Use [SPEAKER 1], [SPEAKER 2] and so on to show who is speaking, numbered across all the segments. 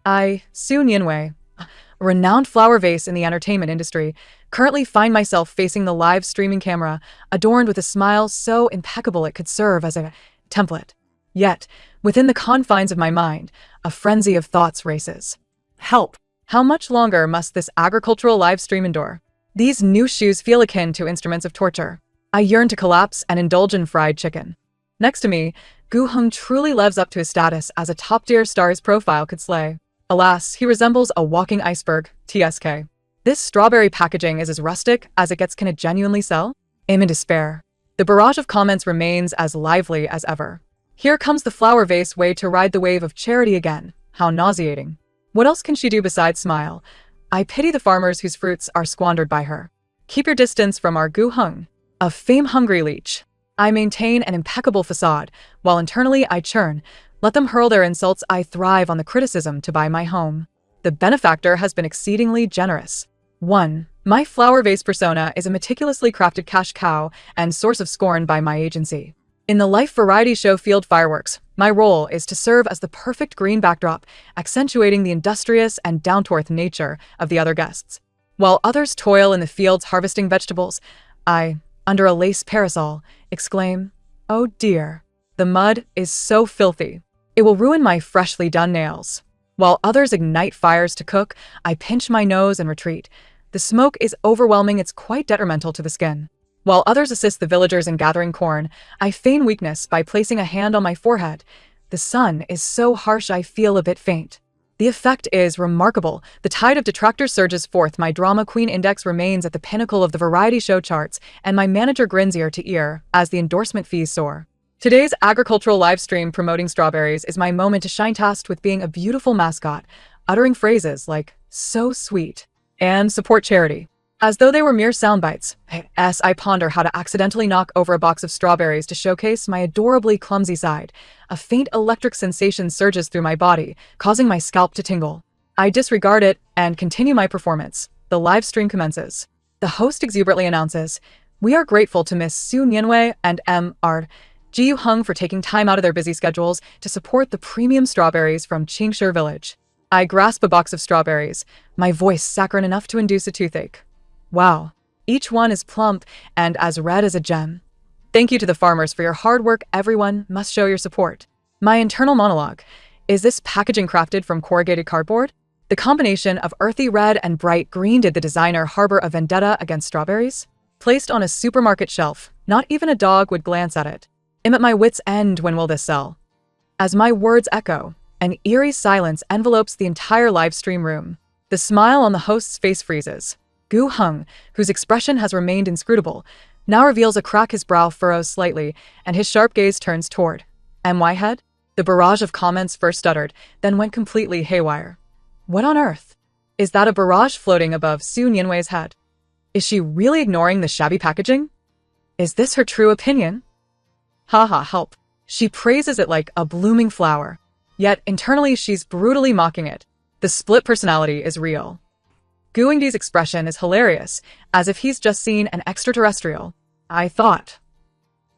[SPEAKER 1] I, Su Nianwei, a renowned flower vase in the entertainment industry, currently find myself facing the live streaming camera, adorned with a smile so impeccable it could serve as a template. Yet, within the confines of my mind, a frenzy of thoughts races. Help! How much longer must this agricultural live stream endure? These new shoes feel akin to instruments of torture. I yearn to collapse and indulge in fried chicken. Next to me, Gu Heng truly lives up to his status as a top-tier star his profile could slay. Alas, he resembles a walking iceberg, TSK. This strawberry packaging is as rustic as it gets. Can it genuinely sell? I'm in despair. The barrage of comments remains as lively as ever. Here comes the flower vase way to ride the wave of charity again. How nauseating. What else can she do besides smile? I pity the farmers whose fruits are squandered by her. Keep your distance from our Gu Heng, a fame-hungry leech. I maintain an impeccable facade, while internally I churn. Let them hurl their insults, I thrive on the criticism to buy my home. The benefactor has been exceedingly generous. 1. My flower vase persona is a meticulously crafted cash cow and source of scorn by my agency. In the life variety show Field Fireworks, my role is to serve as the perfect green backdrop, accentuating the industrious and down-to-earth nature of the other guests. While others toil in the fields harvesting vegetables, I, under a lace parasol, exclaim, "Oh dear, the mud is so filthy. It will ruin my freshly done nails." While others ignite fires to cook, I pinch my nose and retreat. The smoke is overwhelming, it's quite detrimental to the skin. While others assist the villagers in gathering corn, I feign weakness by placing a hand on my forehead. The sun is so harsh I feel a bit faint. The effect is remarkable. The tide of detractors surges forth. My drama queen index remains at the pinnacle of the variety show charts, and my manager grins ear to ear as the endorsement fees soar. Today's agricultural live stream promoting strawberries is my moment to shine, tasked with being a beautiful mascot, uttering phrases like, "so sweet," and "support charity." As though they were mere sound bites, I ponder how to accidentally knock over a box of strawberries to showcase my adorably clumsy side. A faint electric sensation surges through my body, causing my scalp to tingle. I disregard it and continue my performance. The live stream commences. The host exuberantly announces, "We are grateful to Miss Su Nianwei and M.R. Ji Hung for taking time out of their busy schedules to support the premium strawberries from Qingshi Village." I grasp a box of strawberries, my voice saccharine enough to induce a toothache. Wow, each one is plump and as red as a gem. Thank you to the farmers for your hard work. Everyone must show your support. My internal monologue. Is this packaging crafted from corrugated cardboard? The combination of earthy red and bright green. Did the designer harbor a vendetta against strawberries? Placed on a supermarket shelf, not even a dog would glance at it. I'm at my wit's end. When will this sell? As my words echo, an eerie silence envelopes the entire live stream room. The smile on the host's face freezes. Gu Heng, whose expression has remained inscrutable, now reveals a crack. His brow furrows slightly, and his sharp gaze turns toward my head. The barrage of comments first stuttered, then went completely haywire. What on earth? Is that a barrage floating above Su Nianwei's head? Is she really ignoring the shabby packaging? Is this her true opinion? Haha, help. She praises it like a blooming flower. Yet internally she's brutally mocking it. The split personality is real. Guingdi's expression is hilarious, as if he's just seen an extraterrestrial. I thought.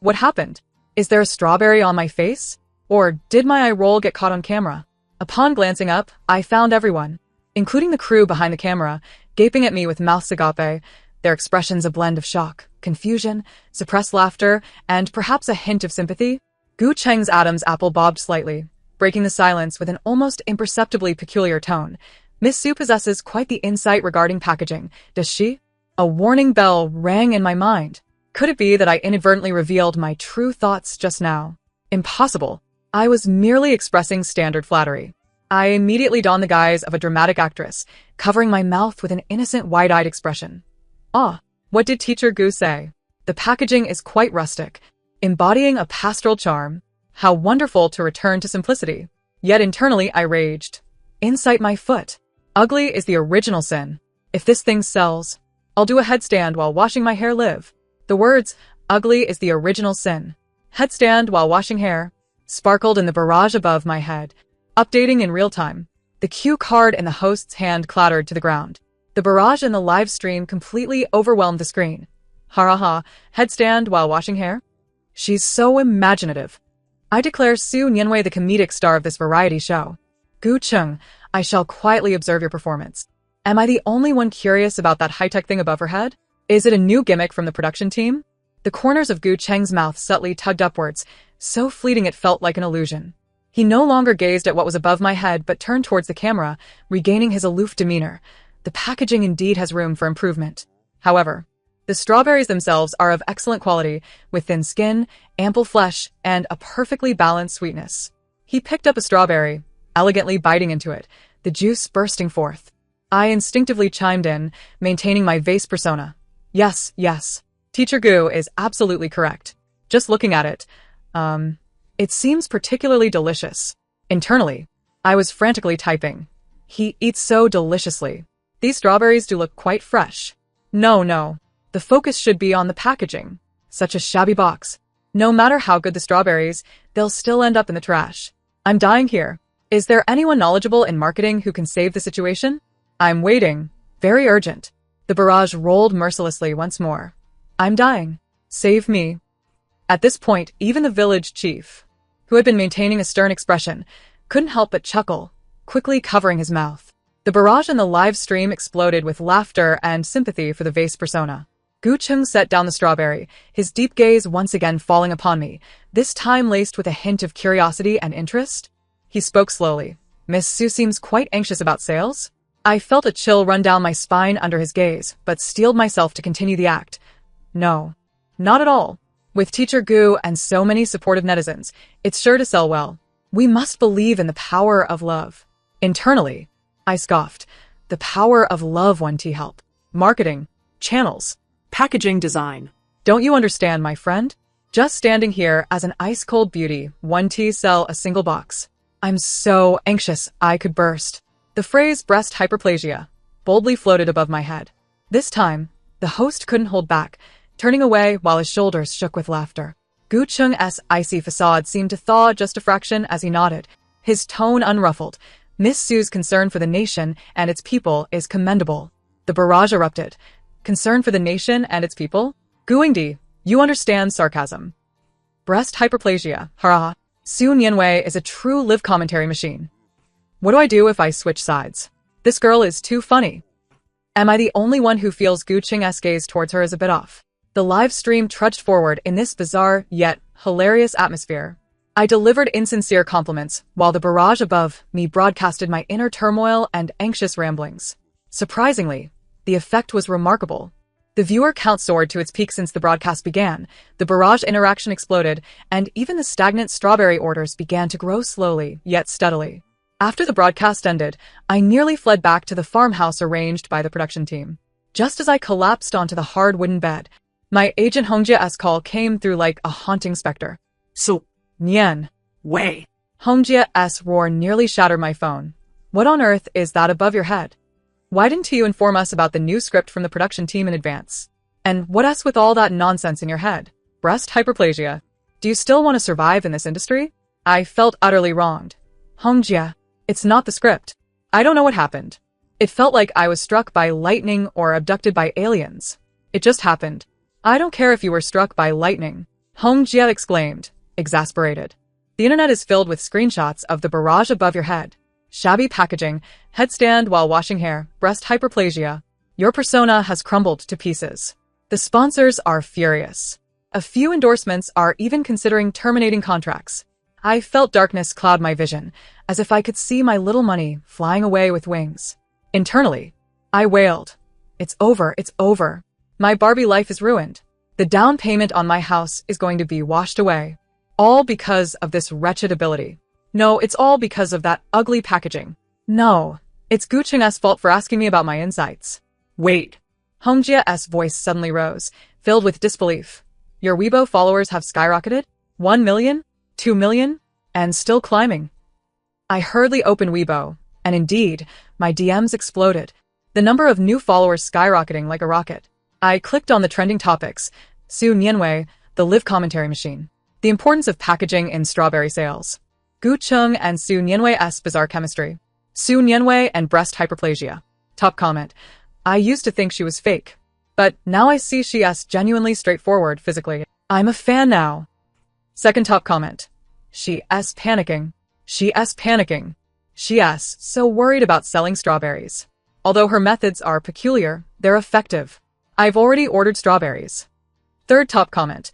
[SPEAKER 1] What happened? Is there a strawberry on my face? Or did my eye roll get caught on camera? Upon glancing up, I found everyone, including the crew behind the camera, gaping at me with mouths agape, their expressions a blend of shock, confusion, suppressed laughter, and perhaps a hint of sympathy. Gu Cheng's Adam's apple bobbed slightly, breaking the silence with an almost imperceptibly peculiar tone. Miss Su possesses quite the insight regarding packaging, does she? A warning bell rang in my mind. Could it be that I inadvertently revealed my true thoughts just now? Impossible. I was merely expressing standard flattery. I immediately donned the guise of a dramatic actress, covering my mouth with an innocent wide-eyed expression. Ah, what did Teacher Gu say? The packaging is quite rustic, embodying a pastoral charm. How wonderful to return to simplicity. Yet internally I raged. Incite my foot. Ugly is the original sin. If this thing sells, I'll do a headstand while washing my hair. Live. The words, "ugly is the original sin. Headstand while washing hair," sparkled in the barrage above my head, updating in real time. The cue card in the host's hand clattered to the ground. The barrage in the live stream completely overwhelmed the screen. Ha ha ha, headstand while washing hair? She's so imaginative. I declare Su Nianwei the comedic star of this variety show. Gu Cheng, I shall quietly observe your performance. Am I the only one curious about that high-tech thing above her head? Is it a new gimmick from the production team? The corners of Gu Cheng's mouth subtly tugged upwards, so fleeting it felt like an illusion. He no longer gazed at what was above my head but turned towards the camera, regaining his aloof demeanor. The packaging indeed has room for improvement. However, the strawberries themselves are of excellent quality, with thin skin, ample flesh, and a perfectly balanced sweetness. He picked up a strawberry, elegantly biting into it, the juice bursting forth. I instinctively chimed in, maintaining my vase persona. Yes, yes. Teacher Gu is absolutely correct. Just looking at it, it seems particularly delicious. Internally, I was frantically typing. He eats so deliciously. These strawberries do look quite fresh. No. The focus should be on the packaging. Such a shabby box. No matter how good the strawberries, they'll still end up in the trash. I'm dying here. Is there anyone knowledgeable in marketing who can save the situation? I'm waiting. Very urgent. The barrage rolled mercilessly once more. I'm dying. Save me. At this point, even the village chief, who had been maintaining a stern expression, couldn't help but chuckle, quickly covering his mouth. The barrage in the live stream exploded with laughter and sympathy for the vase persona. Gu Cheng set down the strawberry, his deep gaze once again falling upon me, this time laced with a hint of curiosity and interest. He spoke slowly. Miss Su seems quite anxious about sales? I felt a chill run down my spine under his gaze, but steeled myself to continue the act. No, not at all. With Teacher Gu and so many supportive netizens, it's sure to sell well. We must believe in the power of love. Internally, I scoffed. The power of love, 1T help. Marketing, channels, packaging design. Don't you understand, my friend? Just standing here as an ice-cold beauty, 1T sell a single box. I'm so anxious I could burst. The phrase breast hyperplasia boldly floated above my head. This time, the host couldn't hold back, turning away while his shoulders shook with laughter. Gu Cheng's icy facade seemed to thaw just a fraction as he nodded, his tone unruffled. Miss Su's concern for the nation and its people is commendable. The barrage erupted. Concern for the nation and its people? Guingdi, you understand sarcasm. Breast hyperplasia, hurrah. Su Nianwei is a true live commentary machine. What do I do if I switch sides? This girl is too funny. Am I the only one who feels Gu Cheng's gaze towards her is a bit off? The live stream trudged forward in this bizarre, yet hilarious atmosphere. I delivered insincere compliments, while the barrage above me broadcasted my inner turmoil and anxious ramblings. Surprisingly, the effect was remarkable. The viewer count soared to its peak since the broadcast began, the barrage interaction exploded, and even the stagnant strawberry orders began to grow slowly, yet steadily. After the broadcast ended, I nearly fled back to the farmhouse arranged by the production team. Just as I collapsed onto the hard wooden bed, my agent Hongjia's call came through like a haunting specter. So, Nian. Wei. Hongjia's roar nearly shattered my phone. What on earth is that above your head? Why didn't you inform us about the new script from the production team in advance? And what's with all that nonsense in your head? Breast hyperplasia. Do you still want to survive in this industry? I felt utterly wronged. Hongjia. It's not the script. I don't know what happened. It felt like I was struck by lightning or abducted by aliens. It just happened. I don't care if you were struck by lightning. Hongjia exclaimed, exasperated. The internet is filled with screenshots of the barrage above your head. Shabby packaging, headstand while washing hair, breast hyperplasia. Your persona has crumbled to pieces. The sponsors are furious. A few endorsements are even considering terminating contracts. I felt darkness cloud my vision, as if I could see my little money flying away with wings. Internally, I wailed. It's over, it's over. My Barbie life is ruined. The down payment on my house is going to be washed away. All because of this wretched ability. No, it's all because of that ugly packaging. No, it's Gu Cheng's fault for asking me about my insights. Wait. Hongjia's voice suddenly rose, filled with disbelief. Your Weibo followers have skyrocketed? 1 million? 2 million? And still climbing. I hurriedly opened Weibo, and indeed, my DMs exploded, the number of new followers skyrocketing like a rocket. I clicked on the trending topics, Su Nianwei, the live commentary machine, the importance of packaging in strawberry sales, Gu Cheng and Su Nianwei's bizarre chemistry, Su Nianwei and breast hyperplasia. Top comment, I used to think she was fake, but now I see she's genuinely straightforward physically. I'm a fan now. Second top comment, she's panicking. She's panicking. She so worried about selling strawberries. Although her methods are peculiar, they're effective. I've already ordered strawberries. Third top comment.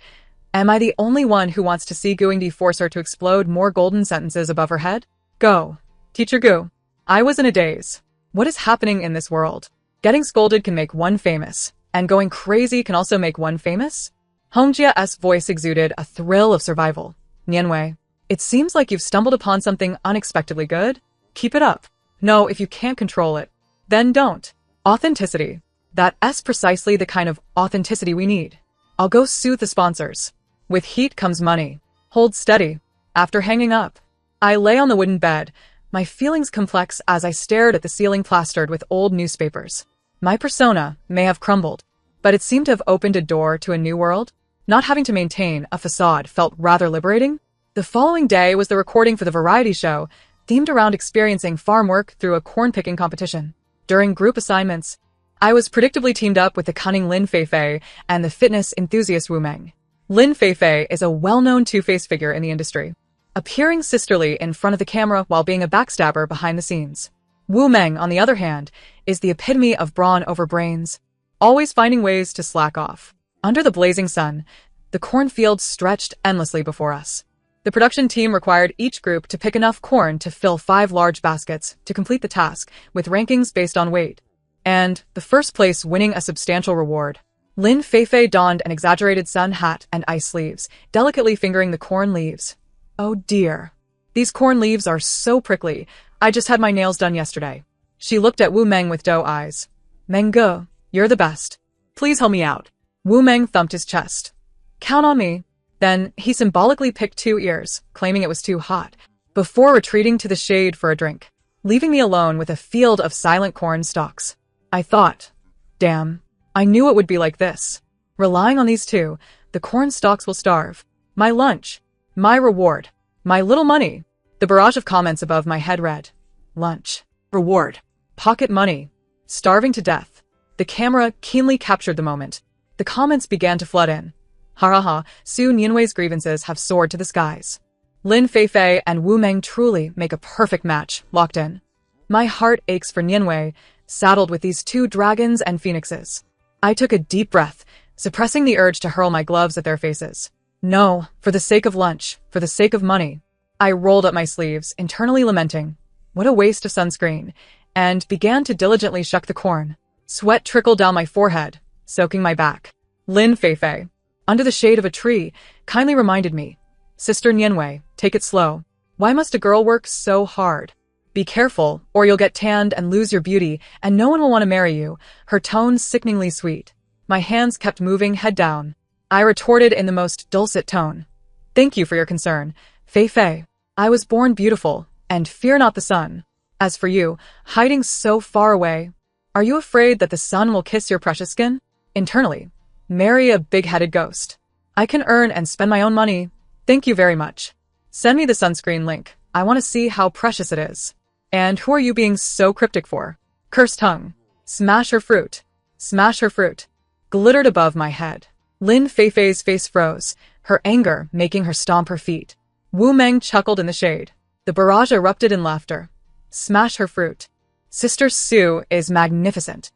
[SPEAKER 1] Am I the only one who wants to see Guingdi force her to explode more golden sentences above her head? Go. Teacher Gu. I was in a daze. What is happening in this world? Getting scolded can make one famous, and going crazy can also make one famous? Hongjia's voice exuded a thrill of survival. Nianwei, it seems like you've stumbled upon something unexpectedly good. Keep it up. No, if you can't control it, then don't. Authenticity. That's precisely the kind of authenticity we need. I'll go soothe the sponsors. With heat comes money. Hold steady. After hanging up, I lay on the wooden bed, my feelings complex as I stared at the ceiling plastered with old newspapers. My persona may have crumbled, but it seemed to have opened a door to a new world. Not having to maintain a facade felt rather liberating. The following day was the recording for the variety show, themed around experiencing farm work through a corn-picking competition. During group assignments, I was predictably teamed up with the cunning Lin Feifei and the fitness enthusiast Wu Meng. Lin Feifei is a well-known two-faced figure in the industry, appearing sisterly in front of the camera while being a backstabber behind the scenes. Wu Meng, on the other hand, is the epitome of brawn over brains, always finding ways to slack off. Under the blazing sun, the cornfields stretched endlessly before us. The production team required each group to pick enough corn to fill 5 large baskets to complete the task, with rankings based on weight, and the first place winning a substantial reward. Lin Feifei donned an exaggerated sun hat and ice sleeves, delicately fingering the corn leaves. Oh dear. These corn leaves are so prickly. I just had my nails done yesterday. She looked at Wu Meng with doe eyes. Mengge, you're the best. Please help me out. Wu Meng thumped his chest. Count on me. Then he symbolically picked 2 ears, claiming it was too hot, before retreating to the shade for a drink, leaving me alone with a field of silent corn stalks. I thought, damn, I knew it would be like this. Relying on these two, the corn stalks will starve. My lunch. My reward. My little money. The barrage of comments above my head read, lunch. Reward. Pocket money. Starving to death. The camera keenly captured the moment. The comments began to flood in. Ha ha ha, Su Nianwei's grievances have soared to the skies. Lin Feifei and Wu Meng truly make a perfect match, locked in. My heart aches for Nianwei, saddled with these 2 dragons and phoenixes. I took a deep breath, suppressing the urge to hurl my gloves at their faces. No, for the sake of lunch, for the sake of money. I rolled up my sleeves, internally lamenting, what a waste of sunscreen, and began to diligently shuck the corn. Sweat trickled down my forehead, soaking my back. Lin Feifei, under the shade of a tree, kindly reminded me, Sister Nianwei, take it slow. Why must a girl work so hard? Be careful, or you'll get tanned and lose your beauty, and no one will want to marry you, her tone sickeningly sweet. My hands kept moving, head down. I retorted in the most dulcet tone. Thank you for your concern, Feifei. I was born beautiful, and fear not the sun. As for you, hiding so far away, are you afraid that the sun will kiss your precious skin? Internally, marry a big-headed ghost. I can earn and spend my own money. Thank you very much. Send me the sunscreen link. I want to see how precious it is. And who are you being so cryptic for? Cursed tongue. Smash her fruit. Smash her fruit. Glittered above my head. Lin Feifei's face froze, her anger making her stomp her feet. Wu Meng chuckled in the shade. The barrage erupted in laughter. Smash her fruit. Sister Su is magnificent.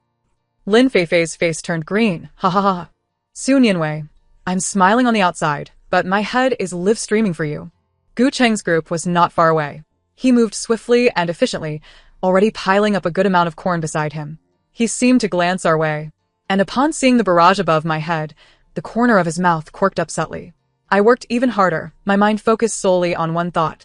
[SPEAKER 1] Lin Feifei's face turned green. Ha ha ha. Su Nianwei, I'm smiling on the outside, but my head is live streaming for you. Gu Cheng's group was not far away. He moved swiftly and efficiently, already piling up a good amount of corn beside him. He seemed to glance our way, and upon seeing the barrage above my head, the corner of his mouth quirked up subtly. I worked even harder, my mind focused solely on one thought.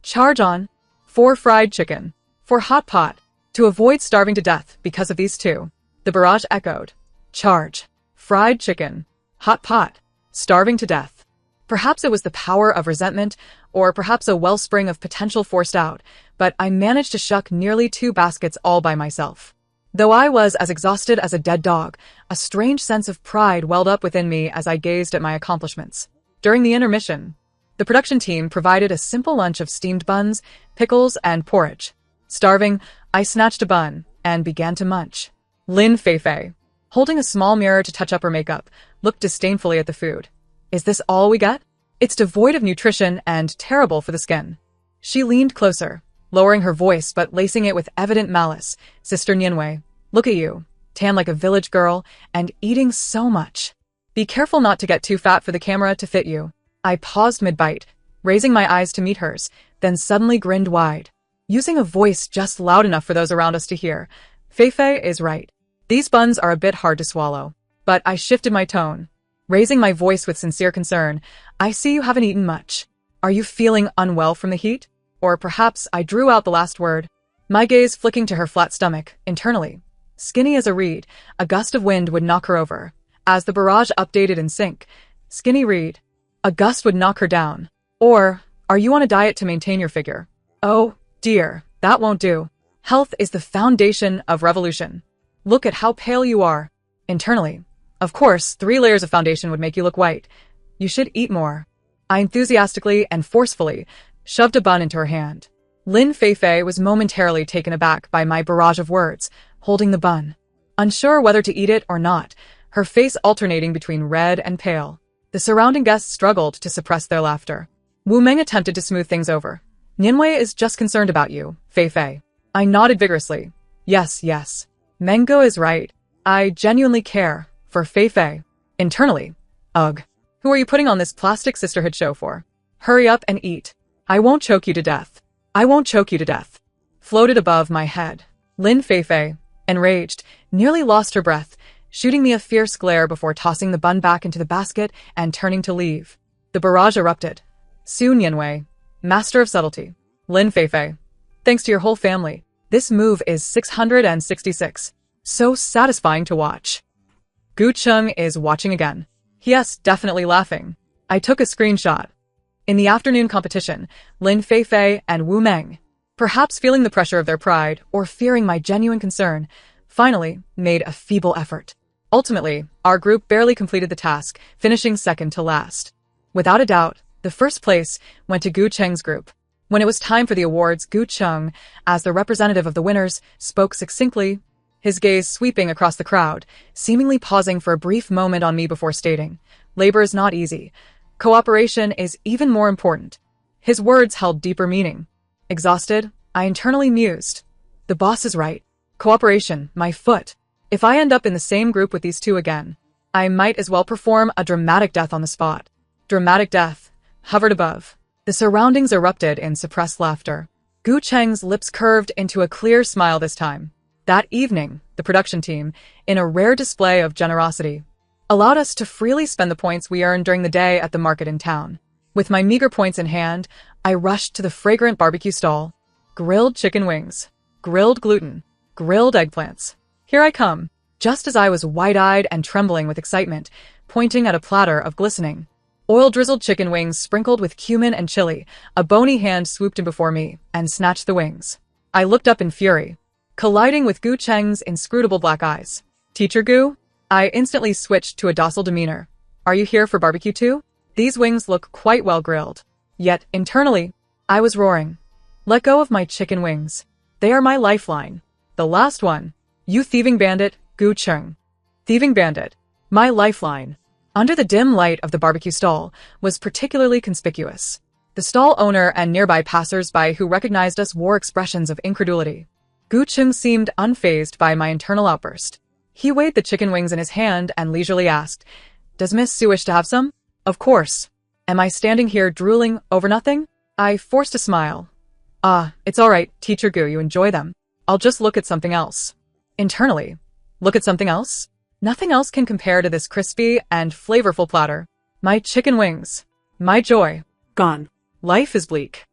[SPEAKER 1] Charge on. 4 fried chicken. 4 hot pot. To avoid starving to death because of these 2. The barrage echoed. Charge. Fried chicken. Hot pot. Starving to death. Perhaps it was the power of resentment, or perhaps a wellspring of potential forced out, but I managed to shuck nearly 2 baskets all by myself. Though I was as exhausted as a dead dog, a strange sense of pride welled up within me as I gazed at my accomplishments. During the intermission, the production team provided a simple lunch of steamed buns, pickles, and porridge. Starving, I snatched a bun and began to munch. Lin Feifei, holding a small mirror to touch up her makeup, looked disdainfully at the food. Is this all we get? It's devoid of nutrition and terrible for the skin. She leaned closer. lowering her voice but lacing it with evident malice. Sister Nianwei, look at you, tan like a village girl, and eating so much. Be careful not to get too fat for the camera to fit you. I paused mid-bite, raising my eyes to meet hers, then suddenly grinned wide, using a voice just loud enough for those around us to hear. Feifei is right. These buns are a bit hard to swallow. But I shifted my tone, raising my voice with sincere concern. I see you haven't eaten much. Are you feeling unwell from the heat? Or perhaps I drew out the last word, my gaze flicking to her flat stomach, internally. Skinny as a reed, a gust of wind would knock her over. As the barrage updated in sync, skinny reed, a gust would knock her down. Or, are you on a diet to maintain your figure? Oh, dear, that won't do. Health is the foundation of revolution. Look at how pale you are. Internally. Of course, 3 layers of foundation would make you look white. You should eat more. I enthusiastically and forcefully shoved a bun into her hand. Lin Feifei was momentarily taken aback by my barrage of words, holding the bun. Unsure whether to eat it or not, her face alternating between red and pale. The surrounding guests struggled to suppress their laughter. Wu Meng attempted to smooth things over. Nianwei is just concerned about you, Feifei. I nodded vigorously. Yes, yes. Mengo is right. I genuinely care for Feifei. Internally. Ugh. Who are you putting on this plastic sisterhood show for? Hurry up and eat. I won't choke you to death. I won't choke you to death. Floated above my head. Lin Feifei, enraged, nearly lost her breath, shooting me a fierce glare before tossing the bun back into the basket and turning to leave. The barrage erupted. Su Nianwei, master of subtlety. Lin Feifei, thanks to your whole family. This move is 666. So satisfying to watch. Gu Cheng is watching again. Yes, definitely laughing. I took a screenshot. In the afternoon competition, Lin Feifei and Wu Meng, perhaps feeling the pressure of their pride or fearing my genuine concern, finally made a feeble effort. Ultimately, our group barely completed the task, finishing second to last. Without a doubt, the first place went to Gu Cheng's group. When it was time for the awards, Gu Cheng, as the representative of the winners, spoke succinctly, his gaze sweeping across the crowd, seemingly pausing for a brief moment on me before stating, labor is not easy. Cooperation is even more important. His words held deeper meaning. Exhausted, I internally mused. The boss is right. Cooperation, my foot. If I end up in the same group with these two again, I might as well perform a dramatic death on the spot. Dramatic death hovered above. The surroundings erupted in suppressed laughter. Gu Cheng's lips curved into a clear smile this time. That evening, the production team, in a rare display of generosity, allowed us to freely spend the points we earned during the day at the market in town. With my meager points in hand, I rushed to the fragrant barbecue stall. Grilled chicken wings, grilled gluten, grilled eggplants. Here I come, just as I was wide-eyed and trembling with excitement, pointing at a platter of glistening, oil-drizzled chicken wings sprinkled with cumin and chili. A bony hand swooped in before me and snatched the wings. I looked up in fury, colliding with Gu Cheng's inscrutable black eyes. Teacher Gu? I instantly switched to a docile demeanor. Are you here for barbecue too? These wings look quite well grilled. Yet, internally, I was roaring. Let go of my chicken wings. They are my lifeline. The last one. You thieving bandit, Gu Cheng. Thieving bandit. My lifeline. Under the dim light of the barbecue stall was particularly conspicuous. The stall owner and nearby passers-by who recognized us wore expressions of incredulity. Gu Cheng seemed unfazed by my internal outburst. He weighed the chicken wings in his hand and leisurely asked, Does Miss Su wish to have some? Of course. Am I standing here drooling over nothing? I forced a smile. It's all right, Teacher Gu, you enjoy them. I'll just look at something else. Internally. Look at something else? Nothing else can compare to this crispy and flavorful platter. My chicken wings. My joy. Gone. Life is bleak.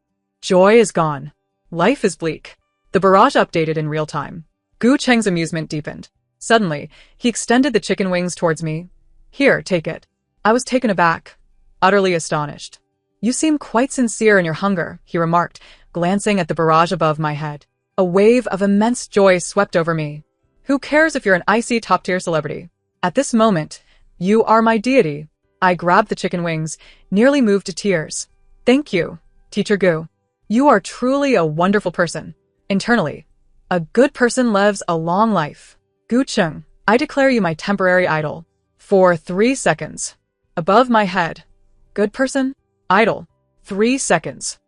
[SPEAKER 1] Joy is gone. Life is bleak. The barrage updated in real time. Gu Cheng's amusement deepened. Suddenly, he extended the chicken wings towards me. Here, take it. I was taken aback, utterly astonished. You seem quite sincere in your hunger, he remarked, glancing at the barrage above my head. A wave of immense joy swept over me. Who cares if you're an icy top-tier celebrity? At this moment, you are my deity. I grabbed the chicken wings, nearly moved to tears. Thank you, Teacher Gu. You are truly a wonderful person. Internally, a good person lives a long life. Gu Cheng, I declare you my temporary idol. For 3 seconds. Above my head. Good person? Idol. 3 seconds.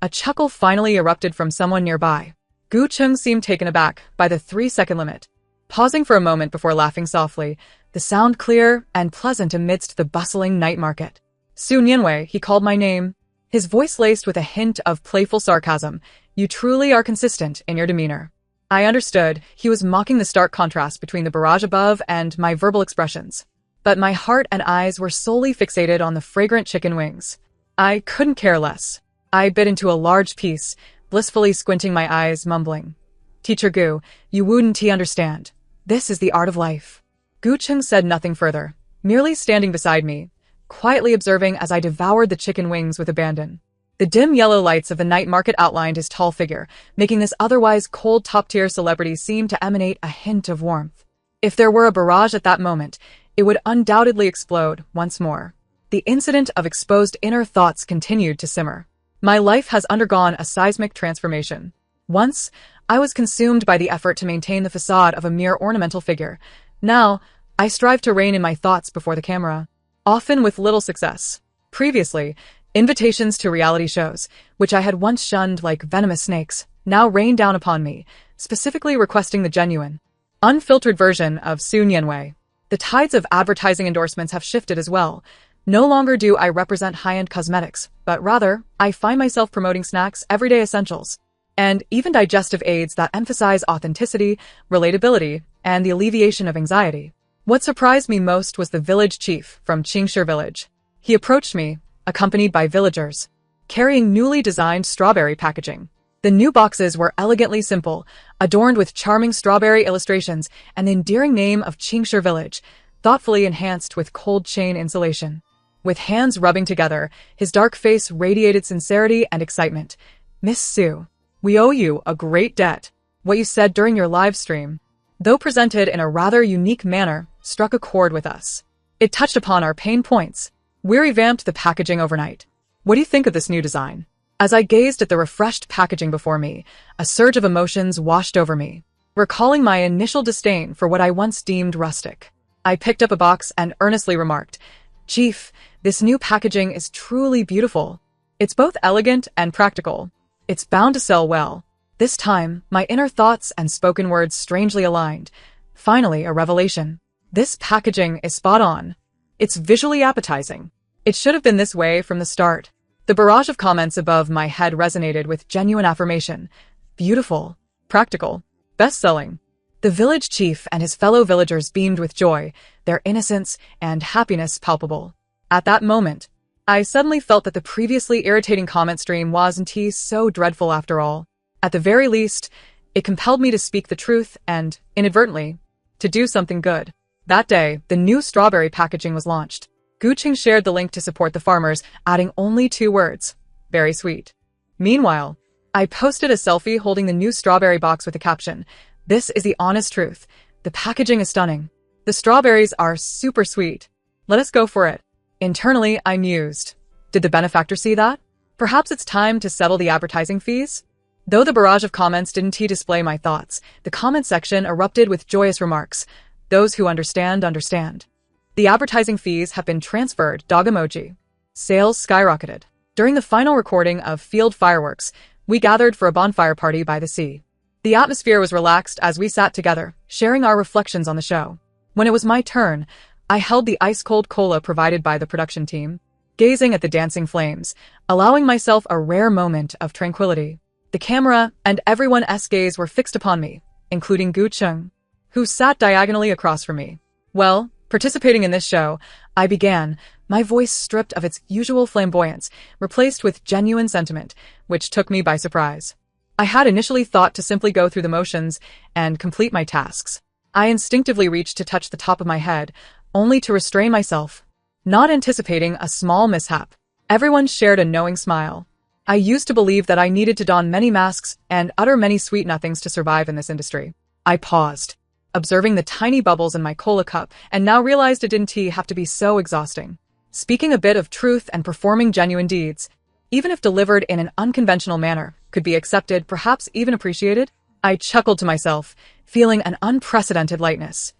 [SPEAKER 1] A chuckle finally erupted from someone nearby. Gu Chung seemed taken aback by the 3-second limit. Pausing for a moment before laughing softly, the sound clear and pleasant amidst the bustling night market. Su Nianwei, he called my name. His voice laced with a hint of playful sarcasm. You truly are consistent in your demeanor. I understood he was mocking the stark contrast between the barrage above and my verbal expressions. But my heart and eyes were solely fixated on the fragrant chicken wings. I couldn't care less. I bit into a large piece, blissfully squinting my eyes, mumbling. Teacher Gu, you wouldn't understand. This is the art of life. Gu Chung said nothing further, merely standing beside me, quietly observing as I devoured the chicken wings with abandon. The dim yellow lights of the night market outlined his tall figure, making this otherwise cold top-tier celebrity seem to emanate a hint of warmth. If there were a barrage at that moment, it would undoubtedly explode once more. The incident of exposed inner thoughts continued to simmer. My life has undergone a seismic transformation. Once, I was consumed by the effort to maintain the facade of a mere ornamental figure. Now, I strive to rein in my thoughts before the camera, often with little success. Previously, invitations to reality shows, which I had once shunned like venomous snakes, now rained down upon me, specifically requesting the genuine, unfiltered version of Su Nianwei. The tides of advertising endorsements have shifted as well. No longer do I represent high-end cosmetics, but rather, I find myself promoting snacks, everyday essentials, and even digestive aids that emphasize authenticity, relatability, and the alleviation of anxiety. What surprised me most was the village chief from Qingshi village. He approached me, accompanied by villagers, carrying newly designed strawberry packaging. The new boxes were elegantly simple, adorned with charming strawberry illustrations and the endearing name of Qingshi village, thoughtfully enhanced with cold chain insulation. With hands rubbing together, his dark face radiated sincerity and excitement. Miss Su, we owe you a great debt. What you said during your live stream, though presented in a rather unique manner, struck a chord with us. It touched upon our pain points. We revamped the packaging overnight. What do you think of this new design? As I gazed at the refreshed packaging before me, a surge of emotions washed over me, recalling my initial disdain for what I once deemed rustic. I picked up a box and earnestly remarked, Chief, this new packaging is truly beautiful. It's both elegant and practical. It's bound to sell well. This time, my inner thoughts and spoken words strangely aligned. Finally, a revelation. This packaging is spot on. It's visually appetizing. It should have been this way from the start. The barrage of comments above my head resonated with genuine affirmation. Beautiful. Practical. Best-selling. The village chief and his fellow villagers beamed with joy, their innocence and happiness palpable. At that moment, I suddenly felt that the previously irritating comment stream wasn't so dreadful after all. At the very least, it compelled me to speak the truth and, inadvertently, to do something good. That day, the new strawberry packaging was launched. Gu Qing shared the link to support the farmers, adding only 2 words. Very sweet. Meanwhile, I posted a selfie holding the new strawberry box with the caption, This is the honest truth. The packaging is stunning. The strawberries are super sweet. Let us go for it. Internally, I mused. Did the benefactor see that? Perhaps it's time to settle the advertising fees? Though the barrage of comments didn't display my thoughts, the comment section erupted with joyous remarks. Those who understand, understand. The advertising fees have been transferred, dog emoji. Sales skyrocketed. During the final recording of Field Fireworks, we gathered for a bonfire party by the sea. The atmosphere was relaxed as we sat together, sharing our reflections on the show. When it was my turn, I held the ice-cold cola provided by the production team, gazing at the dancing flames, allowing myself a rare moment of tranquility. The camera and everyone's gaze were fixed upon me, including Gu Chung, who sat diagonally across from me. Well, participating in this show, I began, my voice stripped of its usual flamboyance, replaced with genuine sentiment, which took me by surprise. I had initially thought to simply go through the motions and complete my tasks. I instinctively reached to touch the top of my head, only to restrain myself, not anticipating a small mishap. Everyone shared a knowing smile. I used to believe that I needed to don many masks and utter many sweet nothings to survive in this industry. I paused, observing the tiny bubbles in my cola cup, and now realized it didn't have to be so exhausting. Speaking a bit of truth and performing genuine deeds, even if delivered in an unconventional manner, could be accepted, perhaps even appreciated. I chuckled to myself, feeling an unprecedented lightness.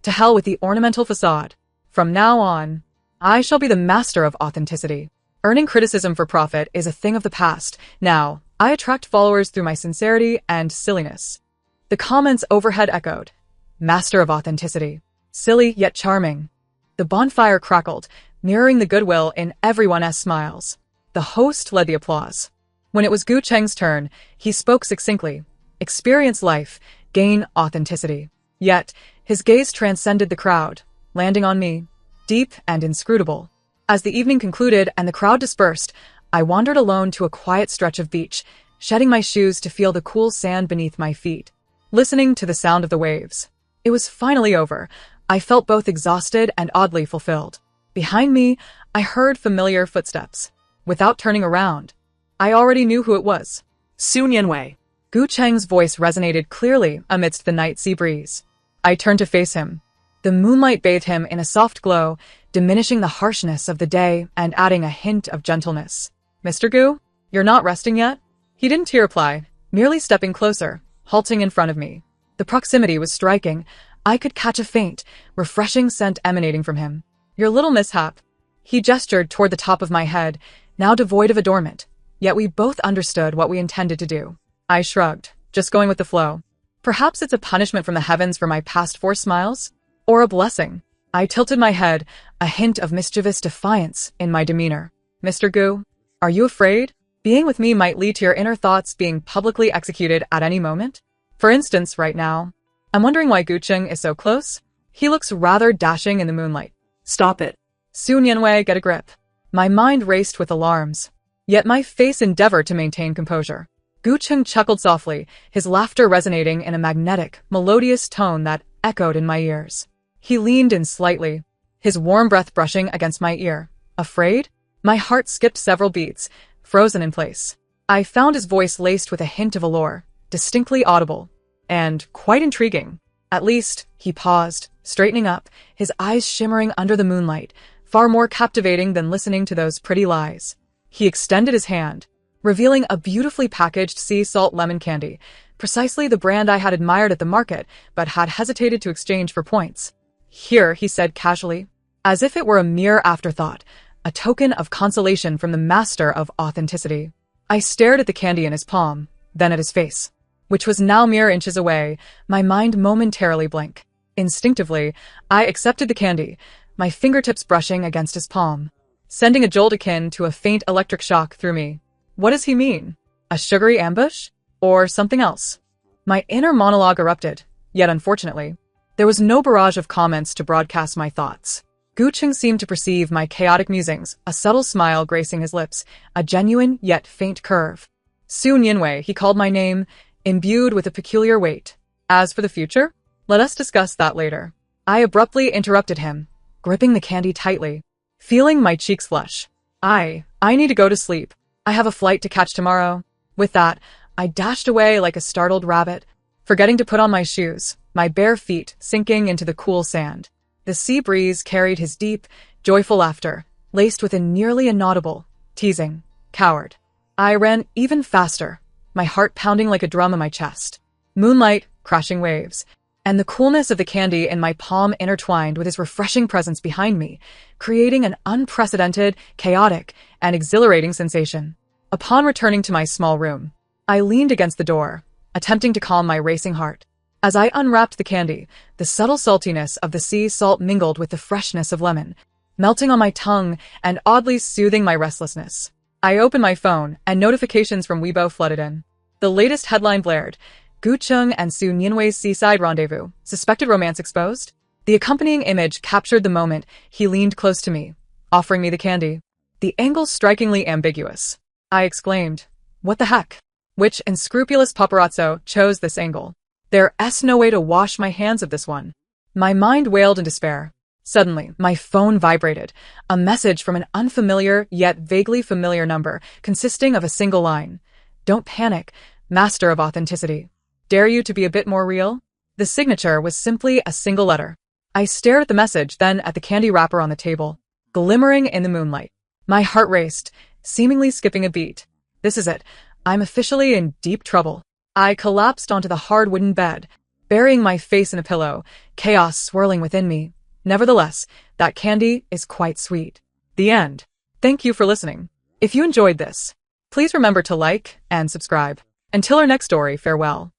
[SPEAKER 1] To hell with the ornamental facade. From now on, I shall be the master of authenticity. Earning criticism for profit is a thing of the past. Now, I attract followers through my sincerity and silliness. The comments overhead echoed. Master of authenticity. Silly yet charming. The bonfire crackled, mirroring the goodwill in everyone's smiles. The host led the applause. When it was Gu Cheng's turn, he spoke succinctly. Experience life, gain authenticity. Yet, his gaze transcended the crowd, landing on me, deep and inscrutable. As the evening concluded and the crowd dispersed, I wandered alone to a quiet stretch of beach, shedding my shoes to feel the cool sand beneath my feet, listening to the sound of the waves. It was finally over. I felt both exhausted and oddly fulfilled. Behind me, I heard familiar footsteps. Without turning around, I already knew who it was.
[SPEAKER 2] Su Nianwei.
[SPEAKER 1] Gu Cheng's voice resonated clearly amidst the night sea breeze. I turned to face him. The moonlight bathed him in a soft glow, diminishing the harshness of the day and adding a hint of gentleness. Mr. Gu, you're not resting yet? He didn't reply, merely stepping closer, halting in front of me. The proximity was striking. I could catch a faint, refreshing scent emanating from him. Your little mishap. He gestured toward the top of my head, now devoid of adornment. Yet we both understood what we intended to do. I shrugged, just going with the flow. Perhaps it's a punishment from the heavens for my past 4 smiles? Or a blessing? I tilted my head, a hint of mischievous defiance in my demeanor. Mr. Gu, are you afraid? Being with me might lead to your inner thoughts being publicly executed at any moment? For instance, right now, I'm wondering why Gu Cheng is so close. He looks rather dashing in the moonlight.
[SPEAKER 2] Stop it.
[SPEAKER 1] Su Nianwei, get a grip. My mind raced with alarms. Yet my face endeavored to maintain composure. Gu Cheng chuckled softly, his laughter resonating in a magnetic, melodious tone that echoed in my ears. He leaned in slightly, his warm breath brushing against my ear. Afraid? My heart skipped several beats, frozen in place. I found his voice laced with a hint of allure, distinctly audible, and quite intriguing. At least, he paused, straightening up, his eyes shimmering under the moonlight, far more captivating than listening to those pretty lies. He extended his hand, revealing a beautifully packaged sea salt lemon candy, precisely the brand I had admired at the market but had hesitated to exchange for points. Here, he said casually, as if it were a mere afterthought, a token of consolation from the master of authenticity. I stared at the candy in his palm, then at his face, which was now mere inches away, my mind momentarily blank. Instinctively, I accepted the candy, my fingertips brushing against his palm, sending a jolt akin to a faint electric shock through me. What does he mean? A sugary ambush? Or something else? My inner monologue erupted, yet unfortunately, there was no barrage of comments to broadcast my thoughts. Gu Cheng seemed to perceive my chaotic musings, a subtle smile gracing his lips, a genuine yet faint curve. Su Nianwei, he called my name, imbued with a peculiar weight. As for the future, let us discuss that later. I abruptly interrupted him, gripping the candy tightly, feeling my cheeks flush. I need to go to sleep. I have a flight to catch tomorrow. With that, I dashed away like a startled rabbit, forgetting to put on my shoes, my bare feet sinking into the cool sand. The sea breeze carried his deep, joyful laughter, laced with a nearly inaudible, teasing, coward. I ran even faster, my heart pounding like a drum in my chest. Moonlight, crashing waves, and the coolness of the candy in my palm intertwined with his refreshing presence behind me, creating an unprecedented, chaotic, and exhilarating sensation. Upon returning to my small room, I leaned against the door, attempting to calm my racing heart. As I unwrapped the candy, the subtle saltiness of the sea salt mingled with the freshness of lemon, melting on my tongue and oddly soothing my restlessness. I opened my phone, and notifications from Weibo flooded in. The latest headline blared, Gu Cheng and Su Nianwei's Seaside rendezvous, suspected romance exposed? The accompanying image captured the moment he leaned close to me, offering me the candy. The angle strikingly ambiguous. I exclaimed, what the heck? Which unscrupulous paparazzo chose this angle? There's no way to wash my hands of this one. My mind wailed in despair. Suddenly, my phone vibrated, a message from an unfamiliar yet vaguely familiar number consisting of a single line. Don't panic, master of authenticity. Dare you to be a bit more real? The signature was simply a single letter. I stared at the message, then at the candy wrapper on the table, glimmering in the moonlight. My heart raced, seemingly skipping a beat. This is it. I'm officially in deep trouble. I collapsed onto the hard wooden bed, burying my face in a pillow, chaos swirling within me. Nevertheless, that candy is quite sweet. The end. Thank you for listening. If you enjoyed this, please remember to like and subscribe. Until our next story, farewell.